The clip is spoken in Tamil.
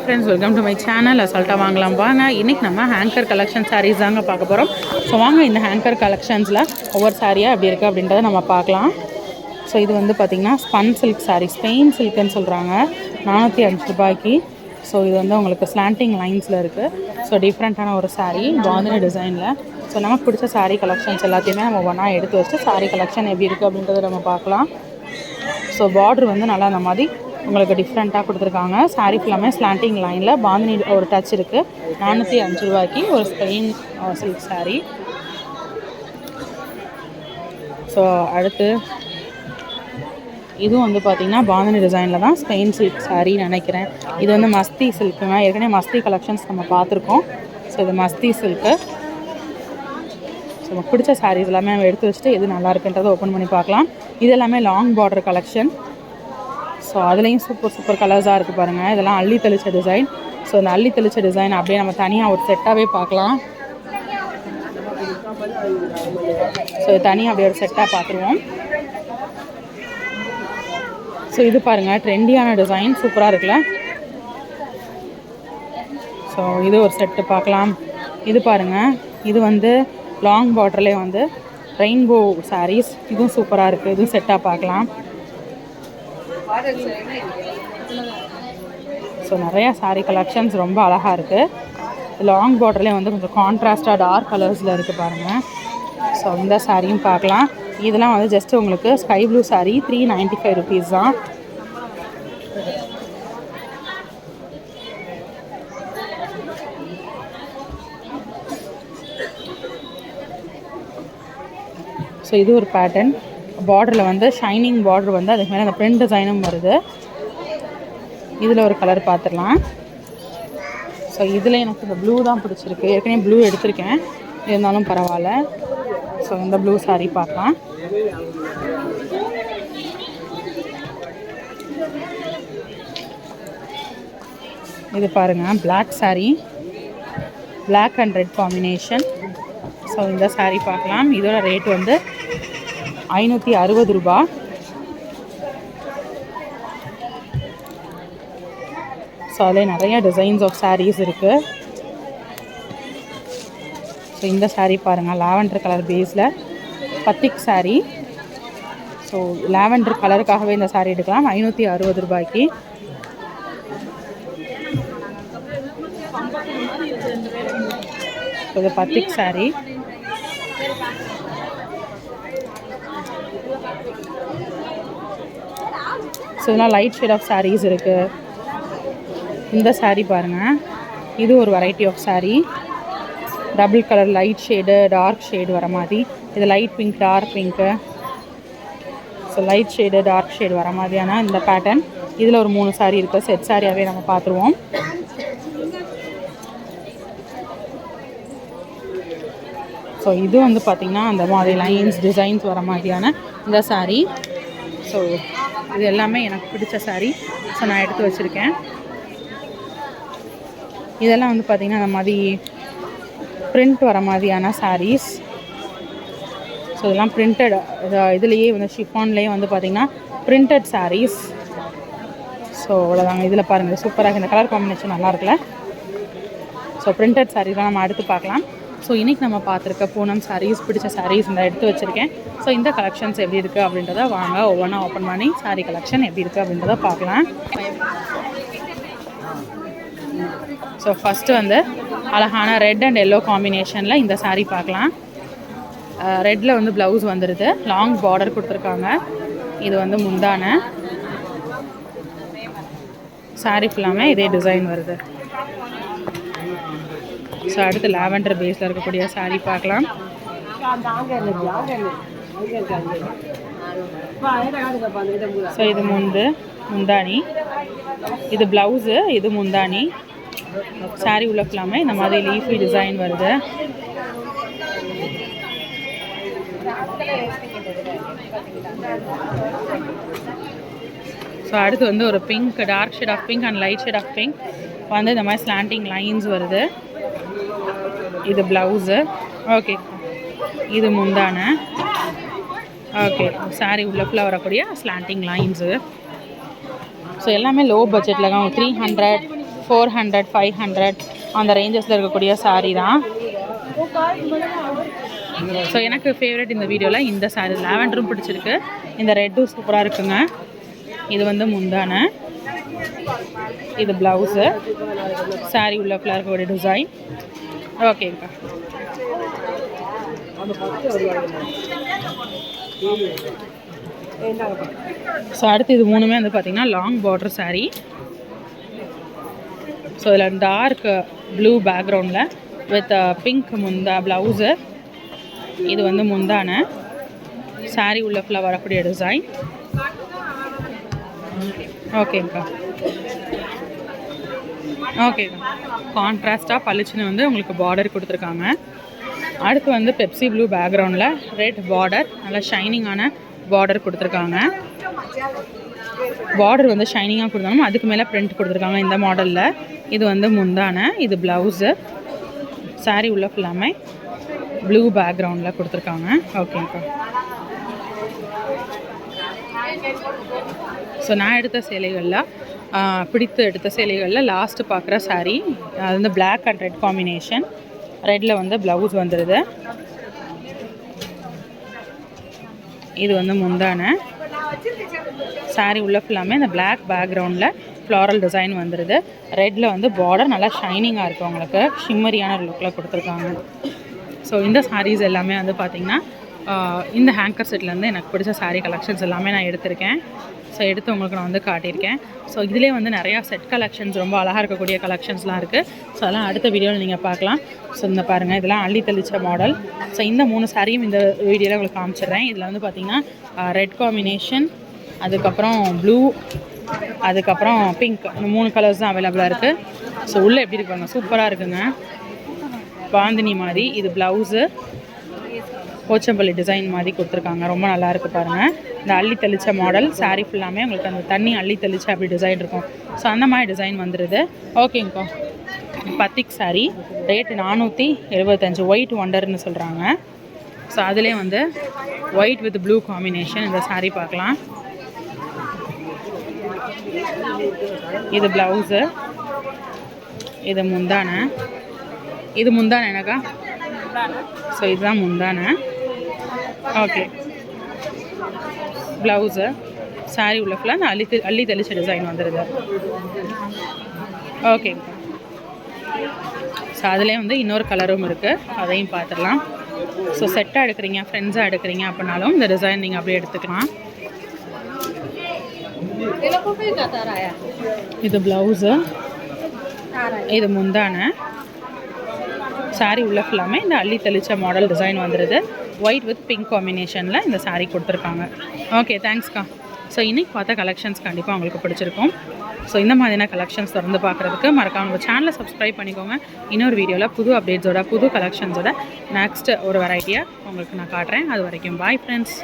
Friends, welcome to my channel. அசால்ட்டாக வாங்கலாம் வாங்க. இன்றைக்கி நம்ம ஹேங்கர் கலெக்ஷன் சாரீஸ் தாங்க பார்க்க போகிறோம். ஸோ வாங்க இந்த ஹேங்கர் கலெக்ஷன்ஸில் ஒவ்வொரு சாரியாக எப்படி இருக்குது அப்படின்றத நம்ம பார்க்கலாம். ஸோ இது வந்து பார்த்திங்கன்னா ஸ்பன் சில்க் சாரீ, ஸ்பெயின் சில்க்குன்னு சொல்கிறாங்க. 405 ரூபாய்க்கு. ஸோ இது வந்து உங்களுக்கு ஸ்லாண்டிங் லைன்ஸில் இருக்குது. ஸோ டிஃப்ரெண்ட்டான ஒரு சாரீ, பாந்தினி டிசைனில். ஸோ நமக்கு பிடிச்ச சாரீ கலெக்ஷன்ஸ் எல்லாத்தையுமே நம்ம ஒன்றா எடுத்து வச்சு சாரீ கலெக்ஷன் எப்படி இருக்குது அப்படின்றத நம்ம பார்க்கலாம். ஸோ பார்ட்ரு வந்து நல்லா அந்த மாதிரி உங்களுக்கு டிஃப்ரெண்ட்டாக கொடுத்துருக்காங்க. சாரீ ஃபுல்லாமே ஸ்லாண்டிங் லைனில் பாந்தினி ஒரு டச் இருக்குது. 405 ரூபாய்க்கு ஒரு ஸ்பெயின் சில்க் சாரீ. ஸோ அடுத்து இதுவும் வந்து பார்த்திங்கன்னா பாந்தினி டிசைனில் தான் ஸ்பெயின் சில்க் சாரின்னு நினைக்கிறேன். இது வந்து மஸ்தி சில்க்குங்க. ஏற்கனவே மஸ்தி கலெக்ஷன்ஸ் நம்ம பார்த்துருக்கோம். ஸோ இது மஸ்தி சில்க்கு. ஸோ நமக்கு பிடிச்ச சாரீஸ் எல்லாமே நம்ம எடுத்து வச்சுட்டு எது நல்லா இருக்குன்றதை ஓப்பன் பண்ணி பார்க்கலாம். இது எல்லாமே லாங் பார்டர் கலெக்ஷன். ஸோ அதுலேயும் சூப்பர் கலர்ஸாக இருக்குது பாருங்கள். இதெல்லாம் அள்ளி தெளிச்ச டிசைன். ஸோ இந்த அள்ளி தெளிச்ச டிசைன் அப்படியே நம்ம தனியாக ஒரு செட்டாகவே பார்க்கலாம். ஸோ தனியாக அப்படியே ஒரு செட்டாக பார்த்துருவோம். ஸோ இது பாருங்கள், ட்ரெண்டியான டிசைன் சூப்பராக இருக்குல்ல. ஸோ இது ஒரு செட்டு பார்க்கலாம். இது பாருங்கள், இது வந்து லாங் பார்டர்லேயே வந்து ரெயின்போ சாரீஸ். இதுவும் சூப்பராக இருக்குது. இதுவும் செட்டாக பார்க்கலாம். ஸோ நிறையா சாரீ கலெக்ஷன்ஸ் ரொம்ப அழகாக இருக்குது. லாங் பார்டர்லேயே வந்து கொஞ்சம் கான்ட்ராஸ்டாக டார்க் கலர்ஸில் இருக்குது பாருங்கள். ஸோ இந்த சாரியும் பார்க்கலாம். இதெல்லாம் வந்து ஜஸ்ட்டு உங்களுக்கு ஸ்கை ப்ளூ சாரீ, 395 ருபீஸ் தான். ஸோ இது ஒரு பேட்டர்ன். பார்டரில் வந்து ஷைனிங் பார்டர் வந்து அதுக்கு மேலே அந்த பிரிண்ட் டிசைனும் வருது. இதில் ஒரு கலர் பார்த்துடலாம். ஸோ இதில் எனக்கு இந்த ப்ளூ தான் பிடிச்சிருக்கு. ஏற்கனவே ப்ளூ எடுத்திருக்கேன், இருந்தாலும் பரவாயில்ல. ஸோ இந்த ப்ளூ சாரீ பார்க்கலாம். இது பாருங்கள், black sari, black and red combination. So இந்த சாரீ பார்க்கலாம். இதோட ரேட் வந்து 560 ரூபா. ஸோ அதில் நிறைய டிசைன்ஸ் ஆஃப் சாரீஸ் இருக்குது. ஸோ இந்த சாரீ பாருங்கள், லாவெண்டர் கலர் பேஸில் பத்திக் சாரீ. ஸோ லாவெண்டர் கலருக்காகவே இந்த சாரீ எடுக்கலாம். 560 ரூபாய்க்கு. ஸோ இது பத்திக் சாரீ. ஸோ இதெல்லாம் லைட் ஷேட் ஆஃப் சாரீஸ் இருக்குது. இந்த சாரீ பாருங்கள், இது ஒரு variety of sari. Double colour, light shade, dark shade வர மாதிரி. இது light pink, dark pink. So light shade, dark shade வர மாதிரியான இந்த பேட்டர்ன். இதில் ஒரு 3 சாரீ இருக்குது. செட் சாரியாகவே நம்ம பார்த்துருவோம். ஸோ இது வந்து பார்த்திங்கன்னா அந்த மாதிரி லைன்ஸ் டிசைன்ஸ் வர மாதிரியான இந்த சாரீ. ஸோ இது எல்லாமே எனக்கு பிடிச்ச சாரீ. ஸோ நான் எடுத்து வச்சுருக்கேன். இதெல்லாம் வந்து பார்த்திங்கன்னா அந்த மாதிரி பிரிண்ட் வர மாதிரியான சாரீஸ். ஸோ இதெல்லாம் பிரிண்டட், இதுலேயே வந்து ஷிஃபான்லேயே வந்து பார்த்திங்கன்னா பிரிண்டட் சாரீஸ். ஸோ அவ்வளோதாங்க. இதில் பாருங்கள், சூப்பராக இந்த கலர் காம்பினேஷன் நல்லா இருக்குல்ல. ஸோ பிரிண்டட் சாரீஸ்லாம் நம்ம அடுத்து பார்க்கலாம். ஸோ இன்றைக்கி நம்ம பார்த்துருக்க பூனம் சாரீஸ், பிடிச்ச சாரீஸ் இந்த எடுத்து வச்சுருக்கேன். ஸோ இந்த கலெக்ஷன்ஸ் எப்படி இருக்குது அப்படின்றத வாங்க ஒவ்வொன்றா ஓப்பன் பண்ணி சாரீ கலெக்ஷன் எப்படி இருக்குது அப்படின்றத பார்க்கலாம். ஸோ ஃபஸ்ட்டு வந்து அழகான ரெட் அண்ட் எல்லோ காம்பினேஷனில் இந்த சாரீ பார்க்கலாம். ரெட்டில் வந்து ப்ளவுஸ் வந்துடுது, லாங் பார்டர் கொடுத்துருக்காங்க. இது வந்து முந்தான சாரீ ஃபுல்லாமே இதே டிசைன் வருது. ஸோ அடுத்து லாவெண்டர் பேஸில் இருக்கக்கூடிய சாரீ பார்க்கலாம். ஸோ இது முந்தானி, இது ப்ளவுஸு, இது முந்தானி. சாரீ உள்ள ஃபுல்லாமே இந்த மாதிரி லீஃபி டிசைன் வருது. ஸோ அடுத்து வந்து ஒரு pink, dark shade of pink and light shade of pink வந்து இந்த மாதிரி ஸ்லாண்டிங் லைன்ஸ் வருது. இது ப்ளவுஸு. ஓகே, இது முந்தான. ஓகே, சாரீ உள்ள ஃபுல்லாக வரக்கூடிய ஸ்லாண்டிங் லைன்ஸு. ஸோ எல்லாமே லோ பட்ஜெட்டில் தான், 300 400 500 அந்த ரேஞ்சஸில் இருக்கக்கூடிய சாரீ தான். ஸோ எனக்கு ஃபேவரட் இந்த வீடியோவில் இந்த சாரீ லாவெண்டரும் பிடிச்சிருக்கு. இந்த ரெட்டும் சூப்பராக இருக்குங்க. இது வந்து முந்தானை, இது ப்ளவுஸு, சாரீ உள்ள ஃபுல்லாக இருக்கக்கூடிய டிசைன். ஓகேங்கக்கா. ஸோ அடுத்து இது மூணுமே வந்து பார்த்திங்கன்னா லாங் பார்டர் சாரீ. ஸோ இதில் டார்க் ப்ளூ பேக்ரவுண்டில் வித் பிங்க் ப்ளவுஸு. இது வந்து முந்தானை, சாரீ உள்ள ஃபுல்லாக வரக்கூடிய டிசைன். ஓகேங்கக்கா. ஓகேக்கா. கான்ட்ராஸ்டாக பளிச்சுன்னு வந்து உங்களுக்கு பார்டர் கொடுத்துருக்காங்க. அடுத்து வந்து பெப்சி ப்ளூ பேக்ரவுண்டில் ரெட் பார்டர், நல்லா ஷைனிங்கான பார்டர் கொடுத்துருக்காங்க. பார்டர் வந்து ஷைனிங்காக கொடுத்தாலும் அதுக்கு மேலே பிரிண்ட் கொடுத்துருக்காங்க இந்த மாடலில். இது வந்து முந்தானை, இது ப்ளவுஸு, சாரீ உள்ள ஃபுல்லாமே ப்ளூ பேக்ரவுண்டில் கொடுத்துருக்காங்க. ஓகேங்கக்கா. ஸோ நான் எடுத்த சேலைகளில் பிடித்து எடுத்த சேலைகளில் லாஸ்ட்டு பார்க்குற சாரீ அது வந்து பிளாக் அண்ட் ரெட் காம்பினேஷன். ரெட்டில் வந்து ப்ளவுஸ் வந்துடுது. இது வந்து முந்தானை, சாரீ உள்ள ஃபுல்லாமே இந்த பிளாக் பேக்ரவுண்டில் ஃப்ளாரல் டிசைன் வந்துடுது. ரெட்டில் வந்து பார்டர் நல்லா ஷைனிங்காக இருக்குது, உங்களுக்கு ஷிம்மரியான லுக்கில் கொடுத்துருக்காங்க. ஸோ இந்த சாரீஸ் எல்லாமே வந்து பார்த்திங்கன்னா இந்த ஹேங்கர் செட்லேருந்து எனக்கு பிடிச்ச சாரீ கலெக்ஷன்ஸ் எல்லாமே நான் எடுத்திருக்கேன். ஸோ எடுத்து உங்களுக்கு நான் வந்து காட்டியிருக்கேன். ஸோ இதிலே வந்து நிறையா செட் கலெக்ஷன்ஸ் ரொம்ப அழகாக இருக்கக்கூடிய கலெக்ஷன்ஸ்லாம் இருக்குது. ஸோ அதெல்லாம் அடுத்த வீடியோவில் நீங்கள் பார்க்கலாம். ஸோ இந்த பாருங்கள், இதெல்லாம் அள்ளி தெளித்த மாடல். ஸோ இந்த 3 சாரியும் இந்த வீடியோவில் உங்களுக்கு காமிச்சிடுறேன். இதில் வந்து பார்த்திங்கன்னா ரெட் காம்பினேஷன், அதுக்கப்புறம் ப்ளூ, அதுக்கப்புறம் பிங்க், இந்த 3 கலர்ஸ் தான் அவைலபிளாக இருக்குது. ஸோ உள்ளே எப்படி இருப்பாங்க, சூப்பராக இருக்குங்க, பாந்தினி மாதிரி. இது ப்ளவுஸு போச்சம்பள்ளி டிசைன் மாதிரி கொடுத்துருக்காங்க, ரொம்ப நல்லாயிருக்கு பாருங்கள். இந்த அள்ளி தெளித்த மாடல் சாரீ ஃபுல்லாமே உங்களுக்கு அந்த தண்ணி அள்ளி தெளித்து அப்படி டிசைன் இருக்கும். ஸோ அந்த மாதிரி டிசைன் வந்துடுது. ஓகேங்கக்கா. பத்திக் சாரீ ரேட்டு 475, ஒயிட் ஒண்டர்னு சொல்கிறாங்க. ஸோ அதிலே வந்து ஒயிட் வித் ப்ளூ காம்பினேஷன் இந்த சாரீ பார்க்கலாம். இது ப்ளவுஸு, இது முந்தானை. இது முந்தானை எனக்கா. ஸோ இதுதான் முந்தானை. ஓகே. ப்ளவுஸு, சாரீ உள்ள ஃபுல்லாக அந்த அள்ளி தெளிச்ச டிசைன் வந்துடுது. ஓகேங்க. ஸோ அதிலே வந்து இன்னொரு கலரும் இருக்குது, அதையும் பார்த்துடலாம். ஸோ செட்டாக எடுக்கிறீங்க, ஃப்ரெண்ட்ஸாக எடுக்கிறீங்க அப்படின்னாலும் இந்த டிசைன் நீங்கள் அப்படியே எடுத்துக்கலாம். இது ப்ளவுஸு, இது முந்தானை, சாரீ உள்ள ஃபுல்லாமே இந்த அள்ளி தெளிச்ச மாடல் டிசைன் வந்துடுது. ஒயிட் வித் பிங்க் காம்பினேஷனில் இந்த சாரீ கொடுத்துருக்காங்க. ஓகே, தேங்க்ஸ்க்கா. ஸோ இன்றைக்கி பார்த்த கலெக்ஷன்ஸ் கண்டிப்பாக உங்களுக்கு பிடிச்சிருக்கும். ஸோ இந்த மாதிரியான கலெக்ஷன்ஸ் தொடர்ந்து பார்க்குறதுக்கு மறக்காம நம்ம சேனலை சப்ஸ்கிரைப் பண்ணிக்கோங்க. இன்னொரு வீடியோவில் புது அப்டேட்ஸோட புது கலெக்ஷன்ஸோட நெக்ஸ்ட்டு ஒரு வெரைட்டியாக உங்களுக்கு நான் காட்டுறேன். அது வரைக்கும் பாய் ஃப்ரெண்ட்ஸ்.